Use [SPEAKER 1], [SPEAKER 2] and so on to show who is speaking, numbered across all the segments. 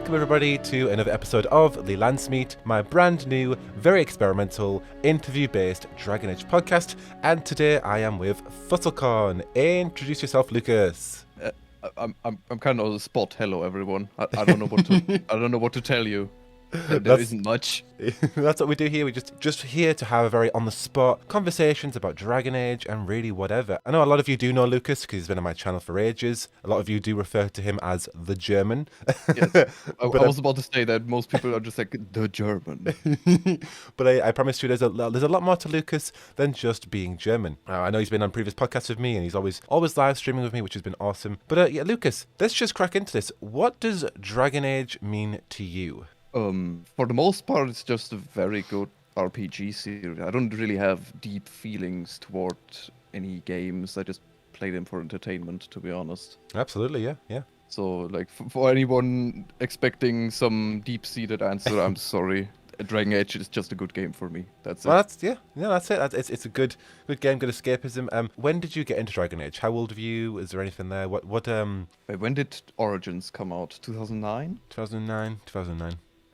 [SPEAKER 1] Welcome everybody to another episode of the Landsmeet, my brand new, very experimental, interview-based Dragon Age podcast. And today I am with Fusselkorn. Introduce yourself, Lucas.
[SPEAKER 2] I'm kind of on the spot. Hello, everyone. I don't know what to I don't know what to tell you. There isn't much.
[SPEAKER 1] That's what we do here. We just here to have a very on-the-spot conversations about Dragon Age and really whatever. I know a lot of you do know Lucas because he's been on my channel for ages. A lot of you do refer to him as the German.
[SPEAKER 2] Yes. I was about to say that most people are just like the German.
[SPEAKER 1] But I promise you, there's a lot more to Lucas than just being German. I know he's been on previous podcasts with me, and he's always live streaming with me, which has been awesome. But yeah, Lucas, let's just crack into this. What does Dragon Age mean to you?
[SPEAKER 2] For the most part, it's just a very good RPG series. I don't really have deep feelings toward any games. I just play them for entertainment, to be honest.
[SPEAKER 1] Absolutely, yeah.
[SPEAKER 2] So, like, for anyone expecting some deep-seated answer, I'm sorry. Dragon Age is just a good game for me. That's it.
[SPEAKER 1] Well, that's it. It's a good game, good escapism. When did you get into Dragon Age? How old were you? Is there anything there? What
[SPEAKER 2] When did Origins come out? 2009?
[SPEAKER 1] 2009.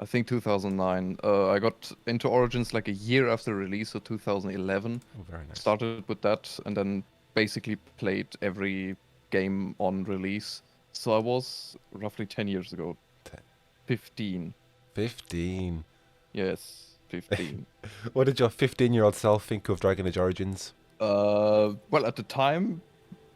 [SPEAKER 2] I think 2009. I got into Origins like a year after release, so 2011.
[SPEAKER 1] Oh, very nice.
[SPEAKER 2] Started with that and then basically played every game on release. So I was roughly 10 years ago. 15.
[SPEAKER 1] 15.
[SPEAKER 2] Yes, 15.
[SPEAKER 1] What did your 15-year-old self think of Dragon Age Origins?
[SPEAKER 2] Well, at the time,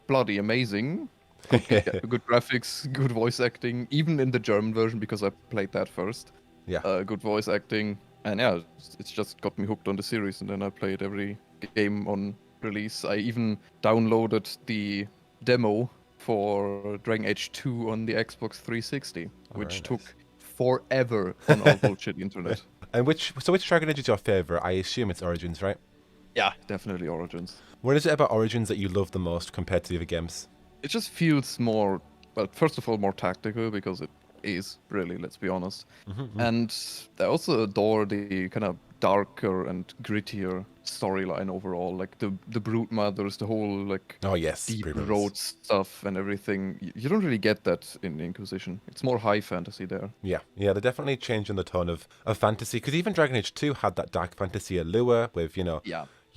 [SPEAKER 2] bloody amazing. Good graphics, good voice acting, even in the German version because I played that first.
[SPEAKER 1] Yeah.
[SPEAKER 2] Good voice acting, and yeah, it's just got me hooked on the series, and then I played every game on release. I even downloaded the demo for Dragon Age 2 on the Xbox 360, which took forever on our bullshit internet.
[SPEAKER 1] And which Dragon Age is your favorite? I assume it's Origins, right?
[SPEAKER 2] Yeah, definitely Origins.
[SPEAKER 1] What is it about Origins that you love the most compared to the other games?
[SPEAKER 2] It just feels more, well, first of all, more tactical because it is, really, let's be honest. And I also adore the kind of darker and grittier storyline overall, like the Brood Mothers, the whole like deep road stuff and everything. You don't really get that in Inquisition. It's more high fantasy there.
[SPEAKER 1] Yeah, they're definitely changing the tone of fantasy, because even Dragon Age 2 had that dark fantasy allure with, your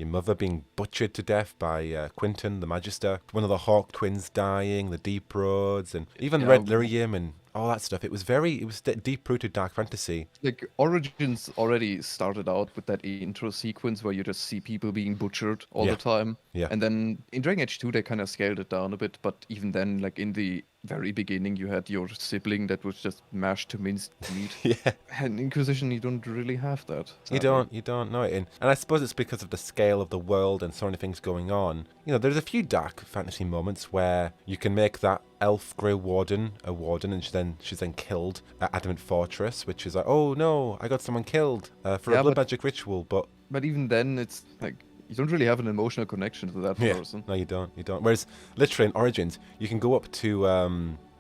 [SPEAKER 1] mother being butchered to death by Quinton, the Magister, one of the Hawk twins dying, the Deep Roads, and even Red Lyrium and all that stuff. It was deep-rooted dark fantasy.
[SPEAKER 2] Like, Origins already started out with that intro sequence where you just see people being butchered all the time.
[SPEAKER 1] Yeah.
[SPEAKER 2] And then in Dragon Age 2, they kind of scaled it down a bit, but even then, like in the very beginning, you had your sibling that was just mashed to minced meat.
[SPEAKER 1] Yeah.
[SPEAKER 2] And Inquisition, you don't really have that.
[SPEAKER 1] Sadly. You don't know it. And I suppose it's because of the scale of the world and so many things going on. There's a few dark fantasy moments where you can make that elf Grey Warden a warden, and she's then killed at Adamant Fortress, which is like, oh no, I got someone killed for a blood magic ritual. But
[SPEAKER 2] even then, it's like, you don't really have an emotional connection to that person.
[SPEAKER 1] No, you don't. Whereas, literally in Origins, you can go up to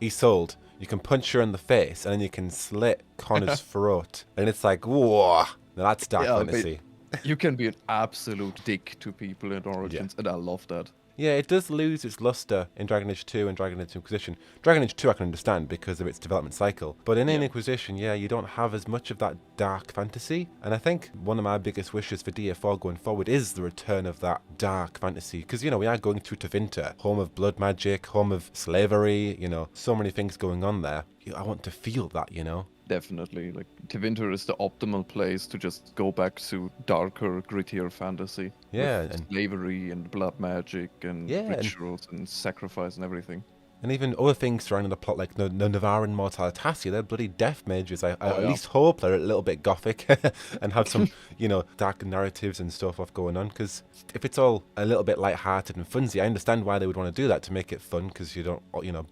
[SPEAKER 1] Isolde, you can punch her in the face, and then you can slit Connor's throat. And it's like, whoa, now that's dark fantasy.
[SPEAKER 2] You can be an absolute dick to people in Origins, and I love that.
[SPEAKER 1] Yeah, it does lose its luster in Dragon Age 2 and Dragon Age Inquisition. Dragon Age 2 I can understand because of its development cycle. But in Inquisition, you don't have as much of that dark fantasy. And I think one of my biggest wishes for DF4 going forward is the return of that dark fantasy. Because, we are going through Tevinter, home of blood magic, home of slavery, so many things going on there. I want to feel that,
[SPEAKER 2] Definitely. Like, Tevinter is the optimal place to just go back to darker, grittier fantasy.
[SPEAKER 1] Yeah.
[SPEAKER 2] With slavery and blood magic and rituals and sacrifice and everything.
[SPEAKER 1] And even other things surrounding the plot, like the Navaran Mortalitasia, they're bloody death mages. I at least hope they're a little bit gothic and have some, dark narratives and stuff off going on. Because if it's all a little bit lighthearted and funsy, I understand why they would want to do that to make it fun, because you don't,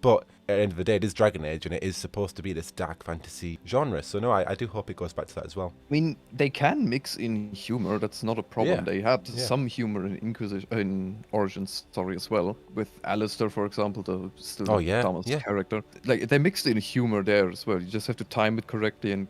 [SPEAKER 1] but at the end of the day, it is Dragon Age, and it is supposed to be this dark fantasy genre. So no, I do hope it goes back to that as well.
[SPEAKER 2] I mean, they can mix in humor. That's not a problem.
[SPEAKER 1] Yeah.
[SPEAKER 2] They had some humor in Origins story as well, with Alistair, for example, the Thomas character. Like, they mixed in humor there as well. You just have to time it correctly and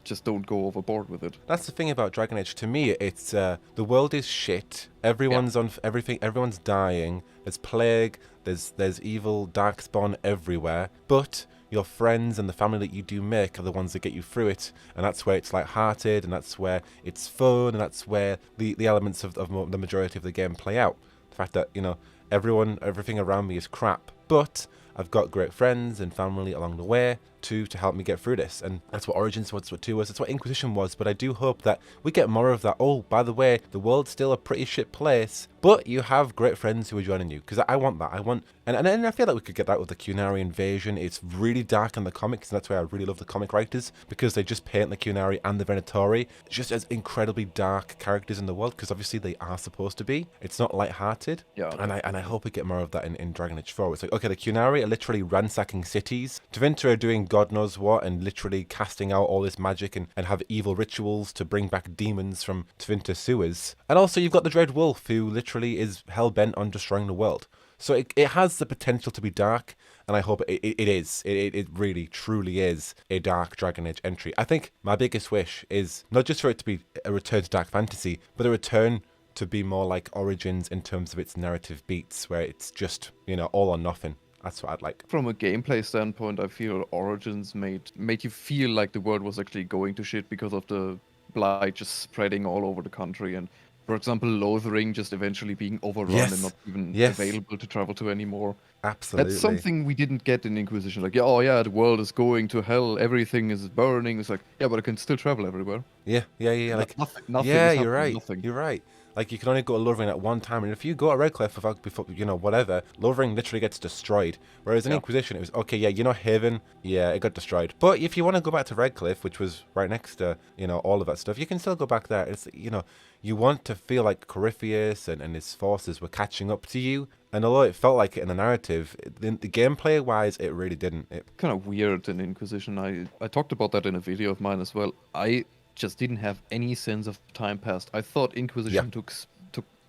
[SPEAKER 2] just don't go overboard with it.
[SPEAKER 1] That's the thing about Dragon Age. To me, it's the world is shit. Everyone's on everything. Everyone's dying. There's plague. There's evil darkspawn everywhere. But your friends and the family that you do make are the ones that get you through it, and that's where it's light-hearted, and that's where it's fun, and that's where the elements of the majority of the game play out. The fact that, you know, everything around me is crap, but I've got great friends and family along the way to help me get through this. And that's what Origins was, that's what 2 was, that's what Inquisition was. But I do hope that we get more of that. Oh, by the way, the world's still a pretty shit place, but you have great friends who are joining you. Because I want that. And I feel like we could get that with the Qunari invasion. It's really dark in the comics, and that's why I really love the comic writers, because they just paint the Qunari and the Venatori just as incredibly dark characters in the world, because obviously they are supposed to be. It's not light-hearted.
[SPEAKER 2] Yeah.
[SPEAKER 1] And I hope we get more of that in Dragon Age 4. It's like, okay, the Qunari are literally ransacking cities. Tevinter are doing God knows what and literally casting out all this magic and have evil rituals to bring back demons from Tevinter sewers. And also you've got the Dread Wolf, who literally is hell-bent on destroying the world. So it has the potential to be dark, and I hope it is. It really, truly is a dark Dragon Age entry. I think my biggest wish is not just for it to be a return to dark fantasy, but a return to be more like Origins in terms of its narrative beats, where it's just, you know, all or nothing. That's what I'd like.
[SPEAKER 2] From a gameplay standpoint, I feel Origins made you feel like the world was actually going to shit because of the blight just spreading all over the country, and for example, Lothering just eventually being overrun and not even available to travel to anymore.
[SPEAKER 1] Absolutely.
[SPEAKER 2] That's something we didn't get in Inquisition. Like, the world is going to hell, everything is burning. It's like, yeah, but I can still travel everywhere.
[SPEAKER 1] Yeah. Like
[SPEAKER 2] nothing.
[SPEAKER 1] Yeah,
[SPEAKER 2] is
[SPEAKER 1] you're right.
[SPEAKER 2] Nothing.
[SPEAKER 1] You're right. Like, you can only go to Lothering at one time, and if you go to Redcliffe before, you know, whatever, Lothering literally gets destroyed. Whereas in Inquisition, it was, okay, yeah, you know, Haven, yeah, it got destroyed. But if you want to go back to Redcliffe, which was right next to, you know, all of that stuff, you can still go back there. It's, you know, you want to feel like Corypheus and his forces were catching up to you. And although it felt like it in the narrative, the gameplay-wise, it really didn't.
[SPEAKER 2] Kind of weird in Inquisition. I talked about that in a video of mine as well. I just didn't have any sense of time passed. I thought Inquisition took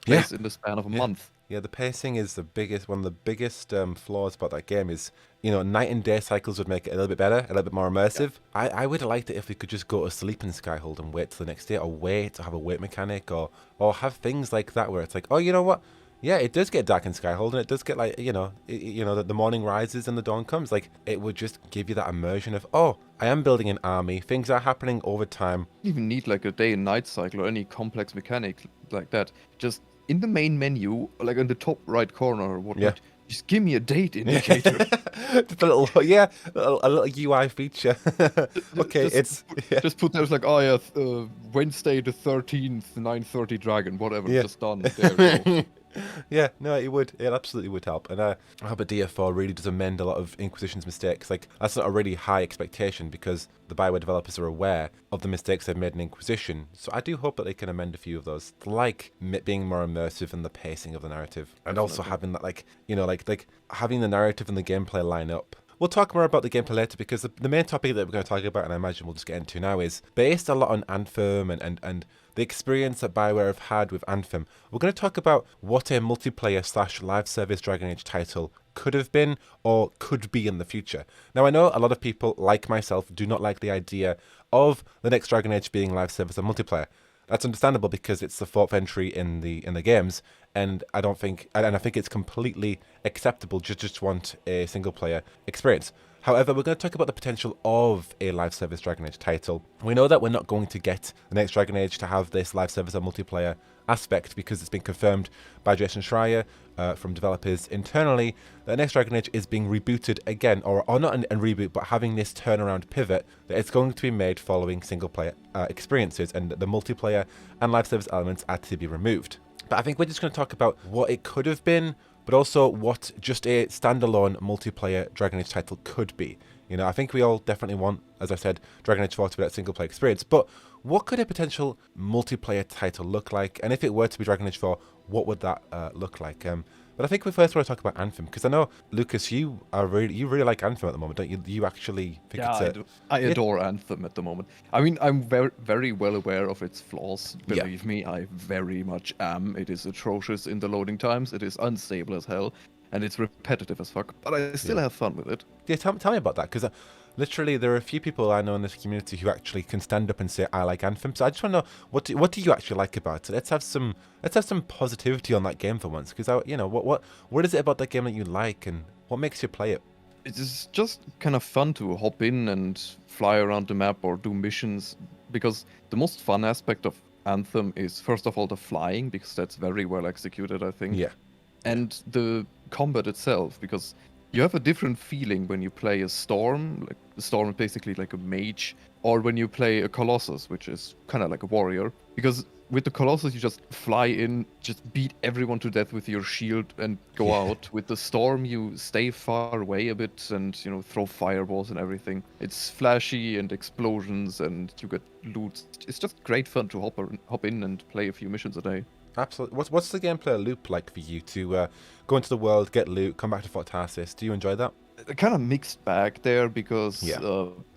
[SPEAKER 2] place in the span of a month.
[SPEAKER 1] Yeah, the pacing is one of the biggest flaws about that game is, you know, night and day cycles would make it a little bit better, a little bit more immersive. Yeah. I would have liked it if we could just go to sleep in Skyhold and wait till the next day, or wait to have a wait mechanic, or have things like that where it's like, oh, you know what? Yeah, it does get dark in Skyhold, and it does get like, you know, the morning rises and the dawn comes. Like, it would just give you that immersion of, oh, I am building an army. Things are happening over time.
[SPEAKER 2] You even need like a day and night cycle or any complex mechanic like that. Just in the main menu, like in the top right corner or whatnot, just give me a date indicator.
[SPEAKER 1] Just a little UI feature. Okay,
[SPEAKER 2] just put there like, Wednesday the 13th, 9:30 Dragon, whatever, just done. There we go.
[SPEAKER 1] Yeah, no, it absolutely would help. And I hope that DF4 really does amend a lot of Inquisition's mistakes. Like, that's not a really high expectation because the BioWare developers are aware of the mistakes they've made in Inquisition. So I do hope that they can amend a few of those, like being more immersive in the pacing of the narrative, and also having that, like, you know, like having the narrative and the gameplay line up. We'll talk more about the gameplay later, because the main topic that we're going to talk about, and I imagine we'll just get into now, is based a lot on Anthem and the experience that BioWare have had with Anthem. We're going to talk about what a multiplayer / live service Dragon Age title could have been or could be in the future. Now, I know a lot of people, like myself, do not like the idea of the next Dragon Age being live service and multiplayer. That's understandable because it's the 4th entry in the games, and I think it's completely acceptable just want a single player experience. However, we're going to talk about the potential of a live service Dragon Age title. We know that we're not going to get the next Dragon Age to have this live service or multiplayer aspect because it's been confirmed by Jason Schreier from developers internally that next Dragon Age is being rebooted again, or not a reboot, but having this turnaround pivot that it's going to be made following single player experiences, and the multiplayer and live service elements are to be removed. But I think we're just going to talk about what it could have been, but also what just a standalone multiplayer Dragon Age title could be. You know, I think we all definitely want, as I said, Dragon Age 4 to be that single player experience, but what could a potential multiplayer title look like? And if it were to be Dragon Age 4, what would that look like? But I think we first want to talk about Anthem, because I know, Lucas, you really like Anthem at the moment, don't you? You actually think
[SPEAKER 2] I adore Anthem at the moment. I mean, I'm very, very well aware of its flaws. Believe me, I very much am. It is atrocious in the loading times. It is unstable as hell, and it's repetitive as fuck. But I still have fun with it.
[SPEAKER 1] Yeah, tell me about that, because literally, there are a few people I know in this community who actually can stand up and say, I like Anthem. So I just want to know, what do you actually like about it? Let's have some positivity on that game for once, because what is it about that game that you like, and what makes you play it?
[SPEAKER 2] it's just kind of fun to hop in and fly around the map or do missions, because the most fun aspect of Anthem is first of all the flying, because that's very well executed, I think.
[SPEAKER 1] Yeah.
[SPEAKER 2] And the combat itself, because you have a different feeling when you play a Storm, like the Storm is basically like a mage, or when you play a Colossus, which is kind of like a warrior. Because with the Colossus, you just fly in, just beat everyone to death with your shield and go
[SPEAKER 1] Yeah.
[SPEAKER 2] out. With the Storm, you stay far away a bit and, throw fireballs and everything. It's flashy and explosions, and you get loot. It's just great fun to hop in and play a few missions a day.
[SPEAKER 1] Absolutely. What's the gameplay loop like for you to go into the world, get loot, come back to Fort Tarsis? Do you enjoy that?
[SPEAKER 2] Kind of mixed bag there, because
[SPEAKER 1] Yeah.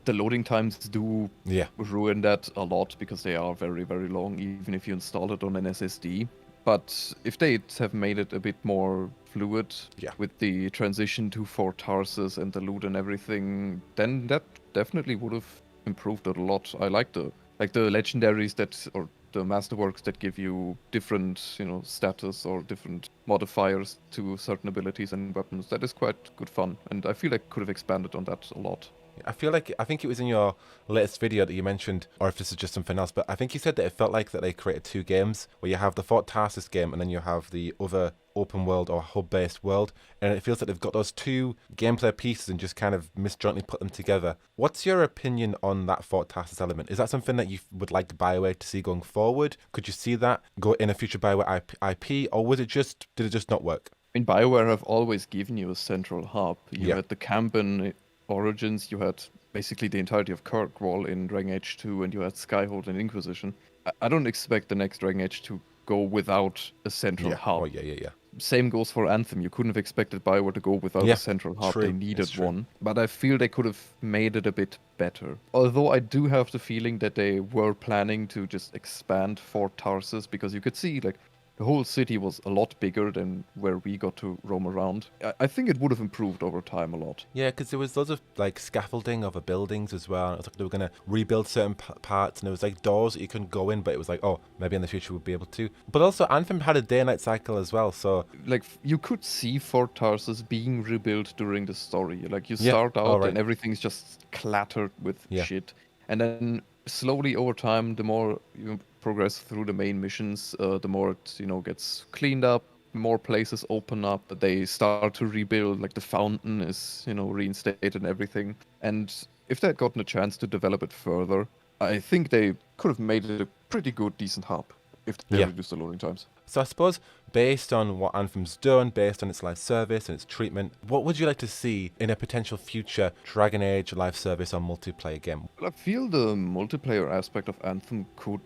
[SPEAKER 2] the loading times do
[SPEAKER 1] Yeah.
[SPEAKER 2] ruin that a lot, because they are very, very long, even if you install it on an SSD. But if they have made it a bit more fluid,
[SPEAKER 1] Yeah.
[SPEAKER 2] with the transition to Fort Tarsus and the loot and everything, then that definitely would have improved it a lot. I like the legendaries or the masterworks that give you different, status or different modifiers to certain abilities and weapons. That is quite good fun, and I feel like could have expanded on that a lot.
[SPEAKER 1] I think it was in your latest video that you mentioned, or if this is just something else, but I think you said that it felt like that they created two games, where you have the Fort Tarsis game and then you have the other open world or hub-based world, and it feels like they've got those two gameplay pieces and just kind of misjointly put them together. What's your opinion on that Fort Tarsis element? Is that something that you would like BioWare to see going forward? Could you see that go in a future BioWare IP, or did it just not work?
[SPEAKER 2] I mean, BioWare have always given you a central hub. You
[SPEAKER 1] Yeah.
[SPEAKER 2] had the camp in Origins, you had basically the entirety of Kirkwall in Dragon Age 2, and you had Skyhold in Inquisition. I don't expect the next Dragon Age to go without a central
[SPEAKER 1] Yeah.
[SPEAKER 2] hub.
[SPEAKER 1] Oh, yeah.
[SPEAKER 2] Same goes for Anthem. You couldn't have expected BioWare to go without
[SPEAKER 1] Yeah,
[SPEAKER 2] a central hub.
[SPEAKER 1] true.
[SPEAKER 2] They
[SPEAKER 1] It's
[SPEAKER 2] needed
[SPEAKER 1] true.
[SPEAKER 2] one. But I feel they could have made it a bit better. Although I do have the feeling that they were planning to just expand Fort Tarsus, because you could see, like, the whole city was a lot bigger than where we got to roam around. I think it would have improved over time a lot.
[SPEAKER 1] Yeah, because there was loads of like scaffolding over buildings as well. It was like they were going to rebuild certain parts, and there was like doors that you couldn't go in, but it was like, oh, maybe in the future we'll be able to. But also, Anthem had a day-night cycle as well, so
[SPEAKER 2] Like, you could see Fort Tarsus being rebuilt during the story. Like, you
[SPEAKER 1] yeah.
[SPEAKER 2] start
[SPEAKER 1] All
[SPEAKER 2] out
[SPEAKER 1] right.
[SPEAKER 2] and everything's just clattered with
[SPEAKER 1] Yeah.
[SPEAKER 2] shit. And then slowly over time, the more you progress through the main missions, the more it, gets cleaned up, more places open up, they start to rebuild, like the fountain is, reinstated and everything. And if they had gotten a chance to develop it further, I think they could have made it a pretty good, decent hub if they
[SPEAKER 1] Yeah.
[SPEAKER 2] reduced the loading times.
[SPEAKER 1] So I suppose, based on what Anthem's done, based on its live service and its treatment, what would you like to see in a potential future Dragon Age live service or multiplayer game?
[SPEAKER 2] Well, I feel the multiplayer aspect of Anthem could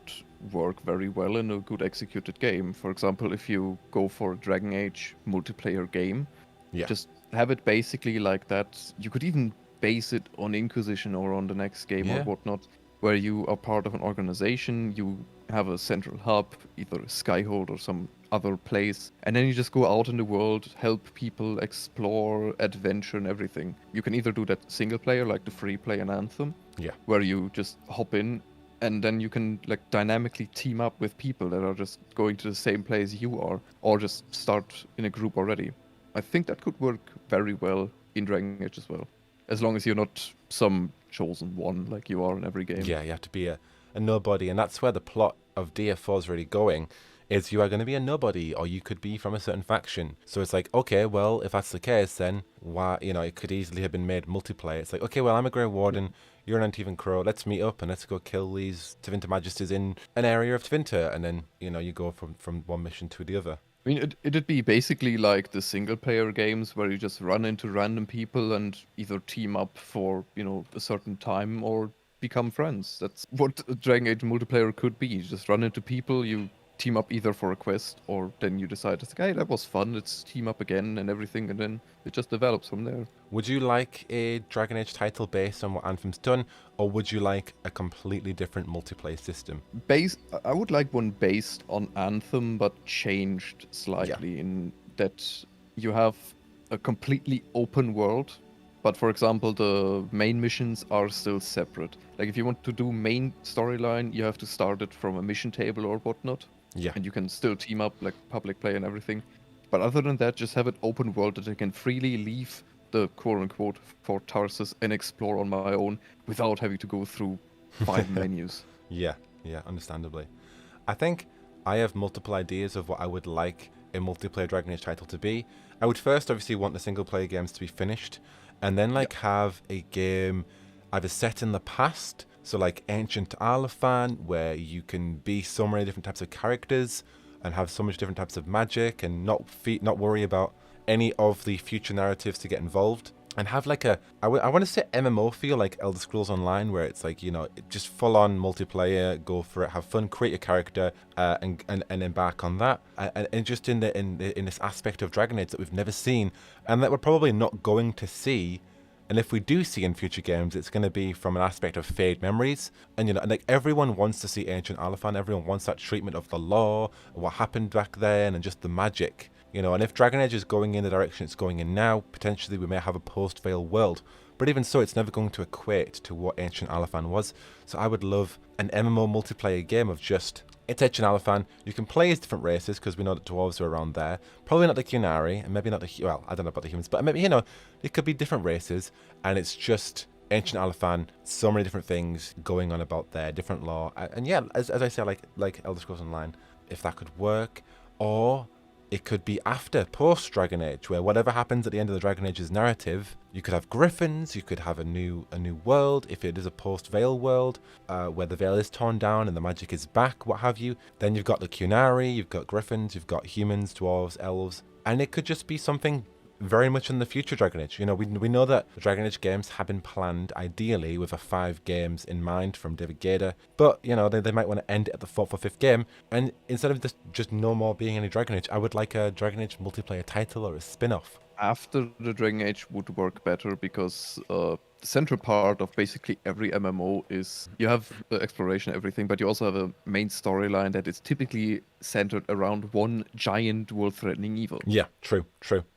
[SPEAKER 2] work very well in a good executed game. For example, if you go for a Dragon Age multiplayer game,
[SPEAKER 1] Yeah.
[SPEAKER 2] just have it basically like that. You could even base it on Inquisition or on the next game or
[SPEAKER 1] Yeah.
[SPEAKER 2] whatnot, where you are part of an organization, you have a central hub, either Skyhold or some other place, and then you just go out in the world, help people explore, adventure, and everything. You can either do that single player, like the free play in Anthem,
[SPEAKER 1] Yeah.
[SPEAKER 2] where you just hop in, and then you can like dynamically team up with people that are just going to the same place you are, or just start in a group already. I think that could work very well in Dragon Age as well, as long as you're not some chosen one like you are in every game.
[SPEAKER 1] Yeah, you have to be a nobody, and that's where the plot of DF4 is really going, is you are going to be a nobody, or you could be from a certain faction. So it's like, okay, well, if that's the case, then why, it could easily have been made multiplayer. It's like, okay, well, I'm a Grey Warden, you're an Antivan Crow, let's meet up and let's go kill these Tevinter Magisters in an area of Tevinter, and then, you go from one mission to the other.
[SPEAKER 2] I mean, it'd be basically like the single-player games where you just run into random people and either team up for, a certain time or become friends. That's what a Dragon Age multiplayer could be. You just run into people, you team up either for a quest, or then you decide, it's like, hey, that was fun, let's team up again and everything, and then it just develops from there.
[SPEAKER 1] Would you like a Dragon Age title based on what Anthem's done, or would you like a completely different multiplayer system?
[SPEAKER 2] I would like one based on Anthem, but changed slightly in that you have a completely open world. But for example, the main missions are still separate. Like if you want to do main storyline, you have to start it from a mission table or whatnot.
[SPEAKER 1] Yeah.
[SPEAKER 2] And you can still team up like public play and everything. But other than that, just have it open world that you can freely leave the quote-unquote for Tarsus and explore on my own without having to go through 5 menus.
[SPEAKER 1] Yeah, understandably. I think I have multiple ideas of what I would like a multiplayer Dragon Age title to be. I would first obviously want the single player games to be finished, and then have a game either set in the past, so like Ancient Elvhen, where you can be so many different types of characters and have so much different types of magic, and not worry about any of the future narratives to get involved, and have like I want to say MMO feel, like Elder Scrolls Online, where it's like, just full on multiplayer, go for it, have fun, create a character, and embark on that, and just in this aspect of Dragon Age that we've never seen, and that we're probably not going to see. And if we do see in future games, it's going to be from an aspect of fade memories. And, like everyone wants to see Ancient Elvhen. Everyone wants that treatment of the lore, and what happened back then, and just the magic. And if Dragon Age is going in the direction it's going in now, potentially we may have a post-Veil world. But even so, it's never going to equate to what Ancient Elvhen was. So I would love an MMO multiplayer game of just, it's Ancient Elvhen. You can play as different races, because we know that dwarves are around there. Probably not the Qunari, and maybe not well, I don't know about the humans, but maybe, it could be different races, and it's just Ancient Elvhen, so many different things going on about there, different lore. And yeah, as I say, like Elder Scrolls Online, if that could work. Or it could be after, post Dragon Age, where whatever happens at the end of the Dragon Age's narrative, you could have griffins, you could have a new world. If it is a post-Veil world, where the veil is torn down and the magic is back, what have you, then you've got the Qunari, you've got griffins, you've got humans, dwarves, elves, and it could just be something very much in the future Dragon Age. We know that the Dragon Age games have been planned ideally with a 5 games in mind from David Gader, but they might want to end it at the 4th or 5th game, and instead of just no more being any Dragon Age, I would like a Dragon Age multiplayer title or a spin-off.
[SPEAKER 2] After the Dragon Age would work better, because the central part of basically every MMO is you have exploration, everything, but you also have a main storyline that is typically centered around one giant world-threatening evil.
[SPEAKER 1] Yeah, true.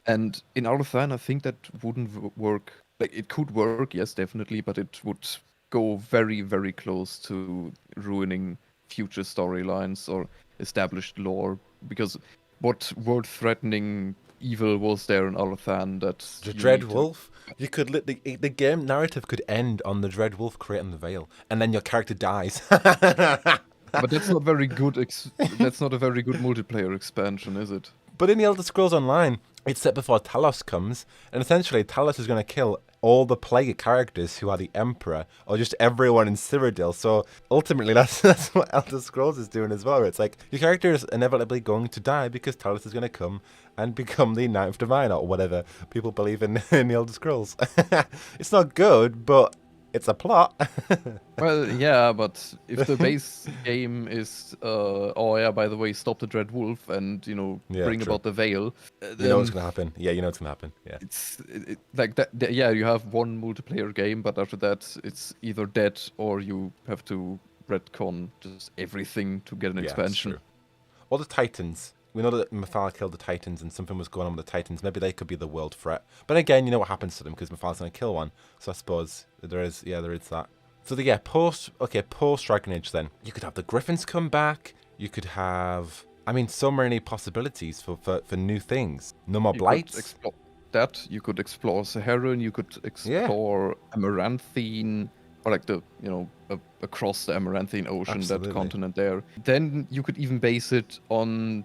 [SPEAKER 2] And in Elvhen, I think that wouldn't work. Like, it could work, yes, definitely, but it would go very, very close to ruining future storylines or established lore, because what world-threatening evil was there in Elvhen that
[SPEAKER 1] the Dread Wolf? You could the game narrative could end on the Dread Wolf creating the veil, and then your character dies.
[SPEAKER 2] But that's not very good. That's not a very good multiplayer expansion, is it?
[SPEAKER 1] But in the Elder Scrolls Online, it's set before Talos comes, and essentially Talos is going to kill all the player characters who are the Emperor, or just everyone in Cyrodiil. So ultimately, that's what Elder Scrolls is doing as well. It's like your character is inevitably going to die because Talos is going to come and become the Knight of Divine, or whatever people believe in the Elder Scrolls. It's not good, but it's a plot.
[SPEAKER 2] Well, yeah, but if the base game is, oh yeah, by the way, stop the Dread Wolf and bring about the Veil,
[SPEAKER 1] you know what's gonna happen. Yeah, you know what's gonna happen. Yeah,
[SPEAKER 2] it's like that. Yeah, you have one multiplayer game, but after that, it's either dead or you have to retcon just everything to get an expansion.
[SPEAKER 1] True. Or the Titans. We know that Mephala killed the Titans, and something was going on with the Titans. Maybe they could be the world threat. But again, you know what happens to them, because Mephala's going to kill one. So I suppose there is that. So post Dragon Age then. You could have the Griffins come back. You could have, so many possibilities for new things. No more Blights.
[SPEAKER 2] You could explore Saharan, you could explore Amaranthine, or like across the Amaranthine Ocean,
[SPEAKER 1] Absolutely.
[SPEAKER 2] That continent there. Then you could even base it on,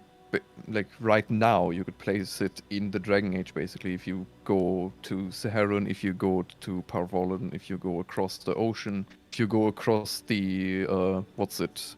[SPEAKER 2] like right now, you could place it in the Dragon Age, basically. If you go to Saharan, if you go to Parvolan, if you go across the ocean, if you go across the,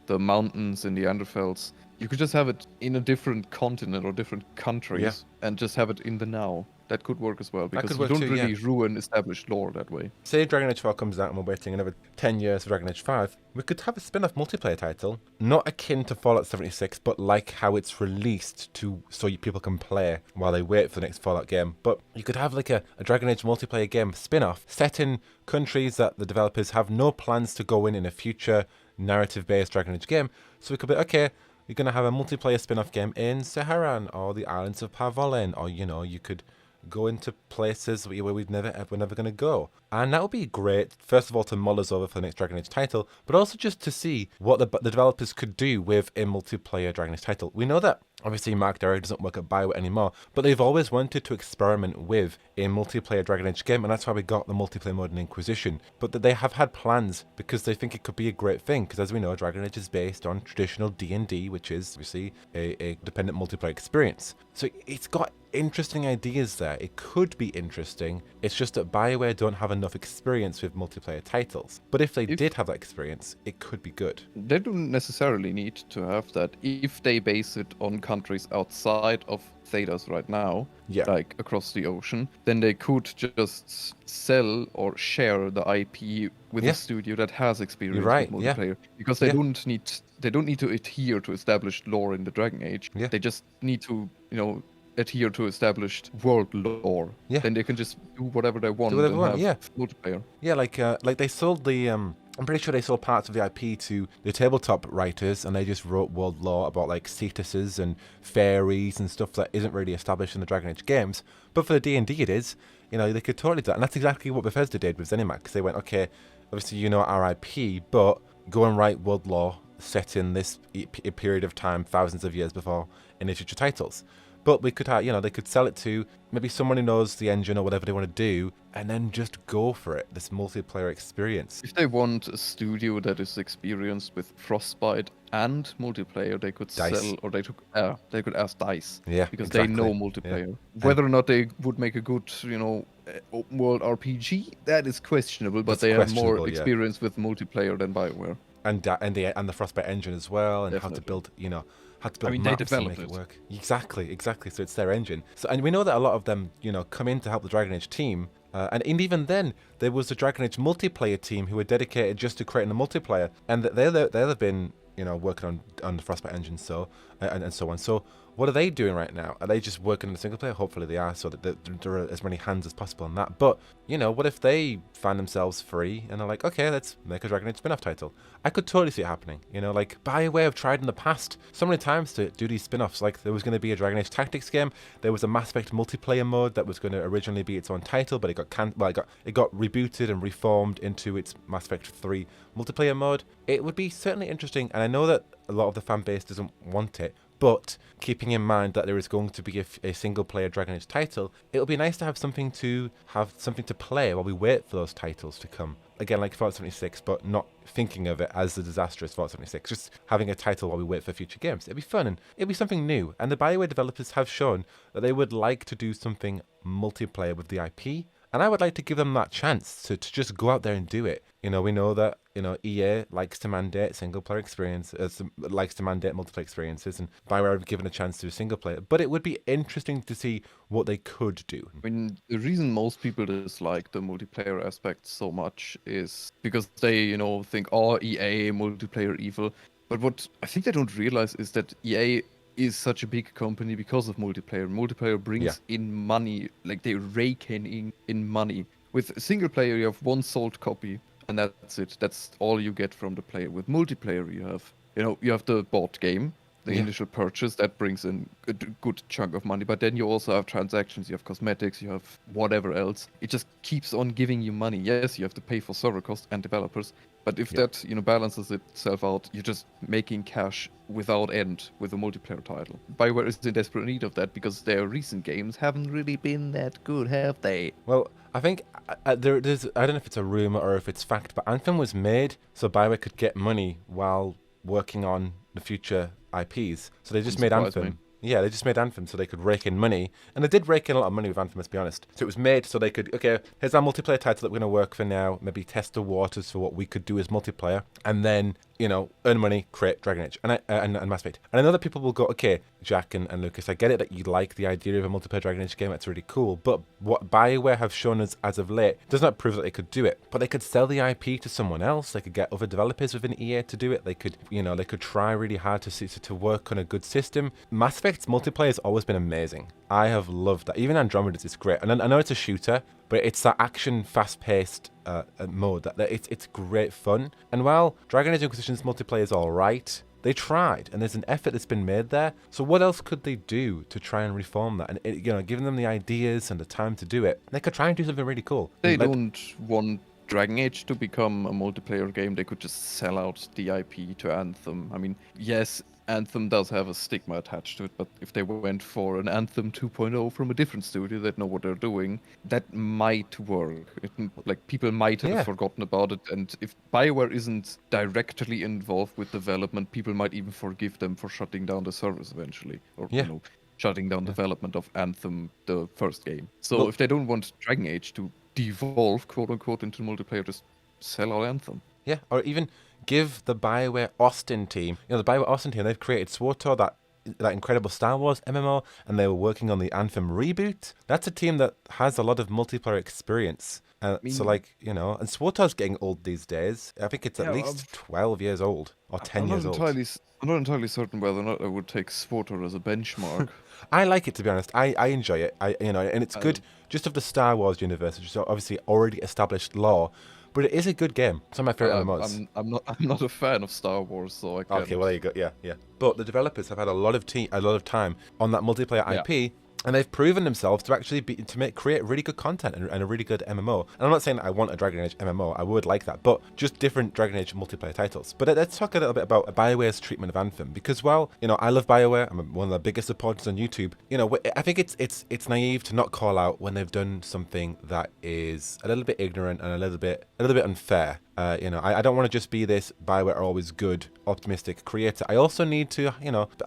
[SPEAKER 2] the mountains in the Anderfels, you could just have it in a different continent or different countries and just have it in the now. That could work as well, because you don't really ruin established lore that way.
[SPEAKER 1] Say Dragon Age 4 comes out and we're waiting another 10 years for Dragon Age 5, we could have a spin-off multiplayer title, not akin to Fallout 76, but like how it's released so people can play while they wait for the next Fallout game. But you could have like a Dragon Age multiplayer game spin-off set in countries that the developers have no plans to go in a future narrative-based Dragon Age game. So we could be, okay, you're going to have a multiplayer spin-off game in Saharan or the islands of Parvolan, or, you could go into places where we're never going to go. And that would be great, first of all, to mull us over for the next Dragon Age title, but also just to see what the developers could do with a multiplayer Dragon Age title. We know that obviously Mark Derrick doesn't work at BioWare anymore, but they've always wanted to experiment with a multiplayer Dragon Age game, and that's why we got the multiplayer mode in Inquisition. But that they have had plans because they think it could be a great thing, because as we know, Dragon Age is based on traditional D&D, which is obviously a dependent multiplayer experience. So it's got interesting ideas there. It could be interesting. It's just that BioWare don't have enough experience with multiplayer titles. But if they did have that experience, it could be good.
[SPEAKER 2] They don't necessarily need to have that if they base it on countries outside of Thedas right now, like across the ocean, then they could just sell or share the IP with a studio that has experience with multiplayer. Because they don't need to adhere to established lore in the Dragon Age. They just need to, adhere to established world lore. Then they can just do whatever they want. Multiplayer.
[SPEAKER 1] Like they sold the I'm pretty sure they sold parts of the IP to the tabletop writers, and they just wrote world lore about like cetises and fairies and stuff that isn't really established in the Dragon Age games. But for the D&D it is. They could totally do that. And that's exactly what Bethesda did with ZeniMax. They went, okay, obviously our IP, but go and write world lore set in this period of time, thousands of years before any future titles. But we could have, they could sell it to maybe someone who knows the engine or whatever they want to do, and then just go for it, this multiplayer experience.
[SPEAKER 2] If they want a studio that is experienced with Frostbite and multiplayer, they could sell, or they could ask DICE. Because they know multiplayer. Whether or not they would make a good, open world RPG, that is questionable, but they have more experience with multiplayer than BioWare.
[SPEAKER 1] And the Frostbite engine as well, and
[SPEAKER 2] Definitely.
[SPEAKER 1] how to build, had to build
[SPEAKER 2] they
[SPEAKER 1] maps to make it work. Exactly. So it's their engine. So, and we know that a lot of them, come in to help the Dragon Age team. And even then, there was a Dragon Age multiplayer team who were dedicated just to creating a multiplayer, and they've been, working on the Frostbite engine, and so on. So what are they doing right now? Are they just working on the single player? Hopefully they are, so that there are as many hands as possible on that. But what if they find themselves free and are like, okay, let's make a Dragon Age spin-off title? I could totally see it happening. Like BioWare have tried in the past so many times to do these spin-offs. Like there was going to be a Dragon Age Tactics game. There was a Mass Effect multiplayer mode that was going to originally be its own title, but it got rebooted and reformed into its Mass Effect 3 multiplayer mode. It would be certainly interesting, and I know that a lot of the fan base doesn't want it. But keeping in mind that there is going to be a single-player Dragon Age title, it'll be nice to have something to play while we wait for those titles to come. Again, like Fallout 76, but not thinking of it as the disastrous Fallout 76. Just having a title while we wait for future games. It'd be fun, and it'd be something new. And the BioWare developers have shown that they would like to do something multiplayer with the IP. And I would like to give them that chance to just go out there and do it. We know that, EA likes to mandate single-player experiences, likes to mandate multiplayer experiences, and BioWare have given a chance to a single-player. But it would be interesting to see what they could do.
[SPEAKER 2] I mean, the reason most people dislike the multiplayer aspect so much is because they, think, EA, multiplayer evil. But what I think they don't realize is that EA is such a big company because of multiplayer. Multiplayer brings in money, like they rake in money. With single player, you have one sold copy, and that's it. That's all you get from the player. With multiplayer, you have the bought game, the initial purchase that brings in a good chunk of money. But then you also have transactions, you have cosmetics, you have whatever else. It just keeps on giving you money. Yes, you have to pay for server costs and developers. But if that balances itself out, you're just making cash without end with a multiplayer title. BioWare is in desperate need of that because their recent games haven't really been that good, have they?
[SPEAKER 1] Well, I think there's, I don't know if it's a rumor or if it's fact, but Anthem was made so BioWare could get money while working on the future IPs. So they just made Anthem. Yeah, they just made Anthem so they could rake in money. And they did rake in a lot of money with Anthem, let's be honest. So it was made so they could, okay, here's our multiplayer title that we're going to work for now. Maybe test the waters for what we could do as multiplayer. And then, earn money, create Dragon Age and Mass Effect. And I know that people will go, okay, Jack and Lucas, I get it that you like the idea of a multiplayer Dragon Age game. That's really cool. But what BioWare have shown us as of late does not prove that they could do it. But they could sell the IP to someone else. They could get other developers within EA to do it. They could, they could try really hard to work on a good system. Mass Effect's multiplayer has always been amazing. I have loved that. Even Andromeda's is great. And I know it's a shooter, but it's that action, fast-paced mode that it's great fun. And while Dragon Age Inquisition's multiplayer is all right, they tried, and there's an effort that's been made there. So what else could they do to try and reform that? And giving them the ideas and the time to do it, they could try and do something really cool.
[SPEAKER 2] They don't want Dragon Age to become a multiplayer game. They could just sell out the IP to Anthem. I mean, yes, Anthem does have a stigma attached to it, but if they went for an Anthem 2.0 from a different studio that know what they're doing, that might work. People might have forgotten about it, and if BioWare isn't directly involved with development, people might even forgive them for shutting down the service eventually, or shutting down development of Anthem, the first game. So if they don't want Dragon Age to devolve, quote unquote, into multiplayer, just sell out Anthem.
[SPEAKER 1] Yeah, or even give the BioWare Austin team, the BioWare Austin team, they've created SWTOR, that incredible Star Wars MMO, and they were working on the Anthem reboot. That's a team that has a lot of multiplayer experience. And SWTOR's getting old these days. I think it's at least 12 years old, or 10 years old.
[SPEAKER 2] I'm not entirely certain whether or not I would take SWTOR as a benchmark.
[SPEAKER 1] I like it, to be honest. I enjoy it. And it's good just of the Star Wars universe, which is obviously already established lore. But it is a good game. Some of my favorite MMOs.
[SPEAKER 2] I'm not a fan of Star Wars, so I can't.
[SPEAKER 1] Okay, well there you go. Yeah. But the developers have had a lot of time on that multiplayer IP. And they've proven themselves to actually create really good content and a really good MMO. And I'm not saying that I want a Dragon Age MMO. I would like that, but just different Dragon Age multiplayer titles. But let's talk a little bit about BioWare's treatment of Anthem, because while I love BioWare, I'm one of the biggest supporters on YouTube. I think it's naive to not call out when they've done something that is a little bit ignorant and a little bit unfair. I don't want to just be this BioWare are always good, optimistic creator. I also need to,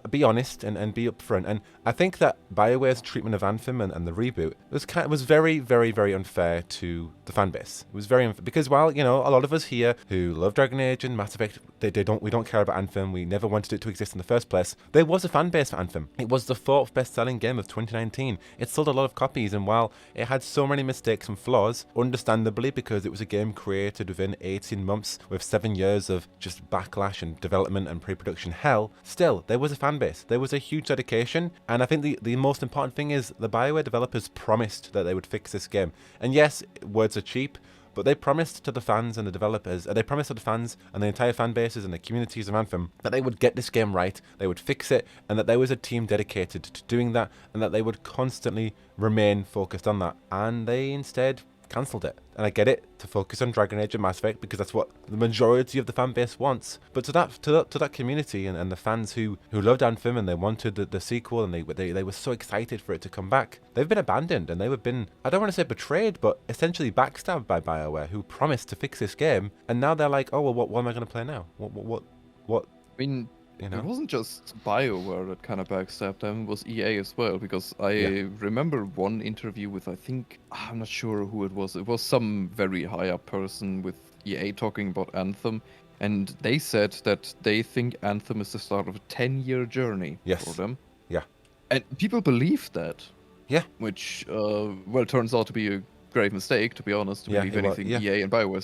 [SPEAKER 1] be honest and be upfront. And I think that BioWare's treatment of Anthem and the reboot was very, very, very unfair to the fan base. It was very unfair because while a lot of us here who love Dragon Age and Mass Effect, we don't care about Anthem. We never wanted it to exist in the first place. There was a fan base for Anthem. It was the 4th best-selling game of 2019. It sold a lot of copies, and while it had so many mistakes and flaws, understandably because it was a game created within 18 months with 7 years of just backlash and development and pre-production hell, still, there was a fan base. There was a huge dedication, and I think the most important thing is the BioWare developers promised that they would fix this game. And yes, words are cheap, but they promised to the fans and the developers, they promised to the fans and the entire fan bases and the communities of Anthem that they would get this game right, they would fix it, and that there was a team dedicated to doing that, and that they would constantly remain focused on that. And they instead cancelled it. And I get it, to focus on Dragon Age and Mass Effect, because that's what the majority of the fan base wants. But to that community and the fans who loved Anthem and they wanted the sequel and they were so excited for it to come back, they've been abandoned and they've been, I don't want to say betrayed, but essentially backstabbed by BioWare, who promised to fix this game, and now they're like, oh well, what am I going to play now? What?
[SPEAKER 2] I mean, it wasn't just BioWare that kind of backstabbed them, it was EA as well, because I remember one interview with, I'm not sure who it was some very high up person with EA talking about Anthem, and they said that they think Anthem is the start of a 10-year journey for them.
[SPEAKER 1] Yeah. And
[SPEAKER 2] people believe that.
[SPEAKER 1] Yeah.
[SPEAKER 2] Which, turns out to be a grave mistake, to be honest, to believe anything EA and BioWare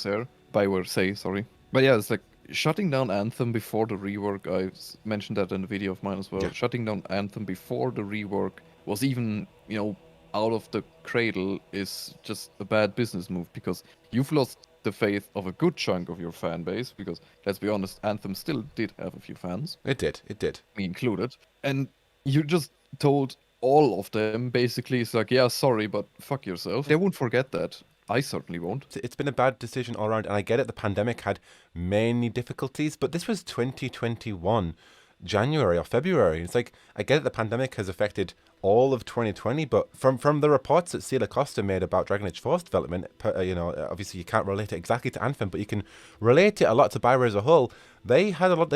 [SPEAKER 2] say. But yeah, it's like, shutting down Anthem before the rework, I mentioned that in the video of mine as well. Yeah. Shutting down Anthem before the rework was even, out of the cradle is just a bad business move, because you've lost the faith of a good chunk of your fan base, because let's be honest, Anthem still did have a few fans.
[SPEAKER 1] It did.
[SPEAKER 2] Me included. And you just told all of them basically, it's like, yeah, sorry, but fuck yourself. They won't forget that. I certainly won't.
[SPEAKER 1] It's been a bad decision all around, and I get it, the pandemic had many difficulties, but this was 2021, January or February. It's like, I get it, the pandemic has affected all of 2020, but from the reports that Celia Costa made about Dragon Age 4's development, obviously you can't relate it exactly to Anthem, but you can relate it a lot to BioWare as a whole. They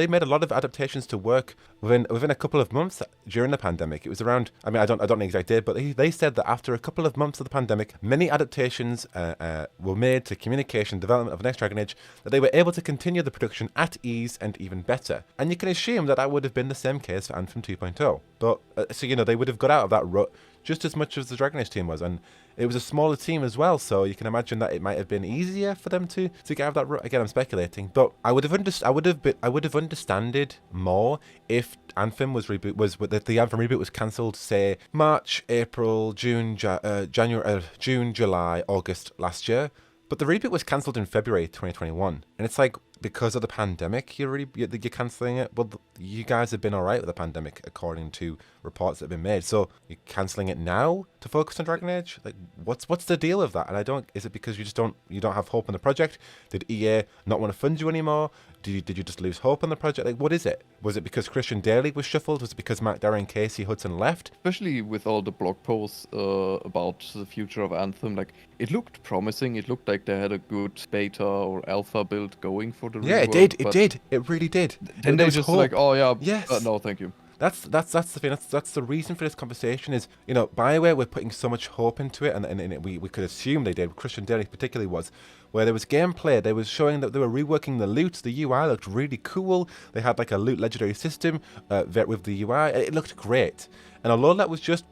[SPEAKER 1] made a lot of adaptations to work within a couple of months during the pandemic. It was around, I don't know the exact date, but they said that after a couple of months of the pandemic, many adaptations were made to communication development of the next Dragon Age, that they were able to continue the production at ease and even better. And you can assume that would have been the same case for Anthem 2.0. But, they would have got out of that rut just as much as the Dragon Age team was, and it was a smaller team as well, so you can imagine that it might have been easier for them to get out of that rut. Again, I'm speculating, but I would have understood more if Anthem the Anthem reboot was cancelled, say March, April, June, July, August last year. But the reboot was cancelled in February 2021. And it's like, because of the pandemic you're cancelling it. Well, you guys have been all right with the pandemic, according to reports that have been made. So you're cancelling it now to focus on Dragon Age? Like, what's the deal with that? And I don't. Is it because you don't have hope in the project? Did EA not want to fund you anymore? Did you just lose hope on the project? Like, what is it? Was it because Christian Daly was shuffled? Was it because Matt Darren, Casey Hudson left?
[SPEAKER 2] Especially with all the blog posts about the future of Anthem, like it looked promising. It looked like they had a good beta or alpha build going for the
[SPEAKER 1] Yeah,
[SPEAKER 2] rework,
[SPEAKER 1] it did. It really did.
[SPEAKER 2] Then they just
[SPEAKER 1] hope.
[SPEAKER 2] like, oh yeah,
[SPEAKER 1] yes.
[SPEAKER 2] No, thank you.
[SPEAKER 1] That's the thing. That's the reason for this conversation is, BioWare were putting so much hope into it, and we could assume they did. Christian Daly particularly was, where there was gameplay. They was showing that they were reworking the loot. The UI looked really cool. They had like a loot legendary system with the UI. It looked great. And although that was just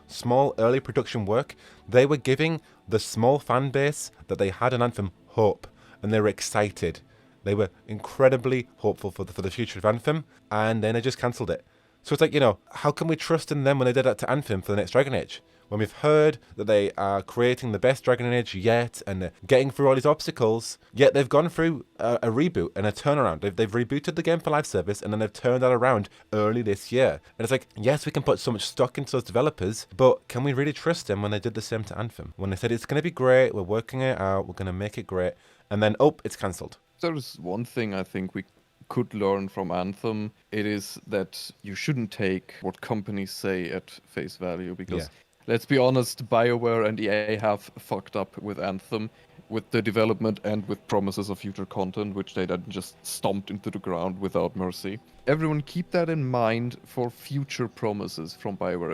[SPEAKER 1] small early production work, they were giving the small fan base that they had in Anthem hope, and they were excited. They were incredibly hopeful for the future of Anthem, and then they just cancelled it. So it's like, how can we trust in them when they did that to Anthem for the next Dragon Age? When we've heard that they are creating the best Dragon Age yet, and they're getting through all these obstacles, yet they've gone through a reboot and a turnaround. They've rebooted the game for live service, and then they've turned that around early this year. And it's like, yes, we can put so much stock into those developers, but can we really trust them when they did the same to Anthem? When they said, it's going to be great, we're working it out, we're going to make it great, and then, it's cancelled.
[SPEAKER 2] There's one thing I think we could learn from Anthem. It is that you shouldn't take what companies say at face value, because let's be honest, BioWare and EA have fucked up with Anthem, with the development and with promises of future content, which they then just stomped into the ground without mercy. Everyone keep that in mind for future promises from BioWare.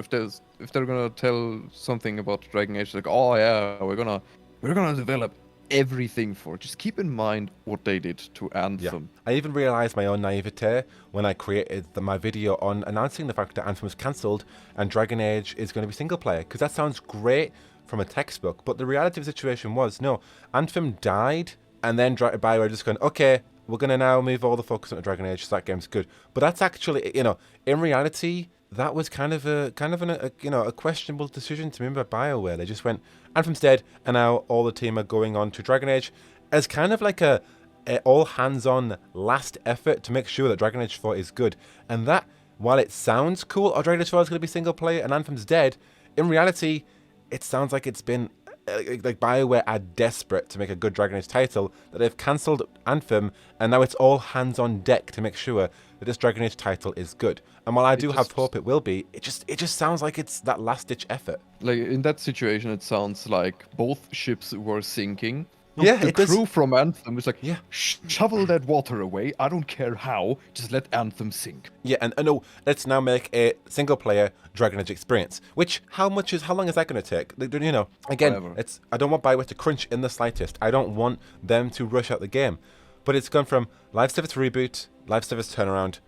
[SPEAKER 2] If they're gonna tell something about Dragon Age, like, oh yeah, we're gonna develop everything for it. Just keep in mind what they did to Anthem.
[SPEAKER 1] I even realised my own naivete when I created my video on announcing the fact that Anthem was cancelled and Dragon Age is going to be single player, because that sounds great from a textbook, but the reality of the situation was, no, Anthem died, and then BioWare just going, okay, we're going to now move all the focus on Dragon Age, so that game's good. But that's actually, in reality, that was kind of a questionable decision to me by BioWare. They just went, Anthem's dead, and now all the team are going on to Dragon Age as kind of like a all hands-on last effort to make sure that Dragon Age 4 is good. And that, while it sounds cool, Dragon Age 4 is going to be single player and Anthem's dead, in reality, it sounds like it's been like BioWare are desperate to make a good Dragon Age title, that they've cancelled Anthem, and now it's all hands on deck to make sure that this Dragon Age title is good. And while I do have hope it will be, it just sounds like it's that last ditch effort.
[SPEAKER 2] Like in that situation, it sounds like both ships were sinking.
[SPEAKER 1] The
[SPEAKER 2] crew from Anthem was like, shovel that water away. I don't care how. Just let Anthem sink.
[SPEAKER 1] Yeah, and no, let's now make a single-player Dragon Age experience. Which, how long is that going to take? Again,
[SPEAKER 2] Whatever.
[SPEAKER 1] I don't want BioWare to crunch in the slightest. I don't want them to rush out the game. But it's gone from live service reboot, live service turnaround.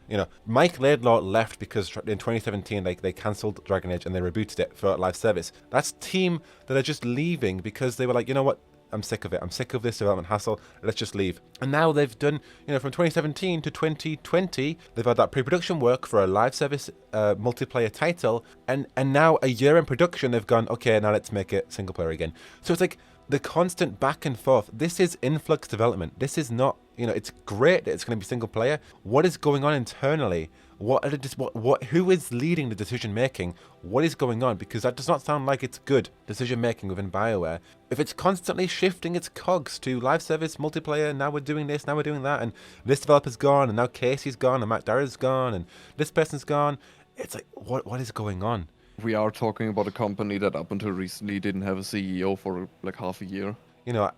[SPEAKER 1] Mike Laidlaw left because in 2017 they cancelled Dragon Age and they rebooted it for live service. That's team that are just leaving because they were like, you know what? I'm sick of it. I'm sick of this development hassle. Let's just leave. And now they've done, from 2017 to 2020, they've had that pre-production work for a live service multiplayer title. And now a year in production, they've gone, okay, now let's make it single player again. So it's like the constant back and forth. This is influx development. This is not, it's great that it's going to be single player. What is going on internally? Who is leading the decision making? What is going on? Because that does not sound like it's good decision making within BioWare. If it's constantly shifting its cogs to live service, multiplayer, now we're doing this, now we're doing that, and this developer's gone, and now Casey's gone, and Matt Darrell's gone, and this person's gone. It's like, what is going on?
[SPEAKER 2] We are talking about a company that up until recently didn't have a CEO for like half a year.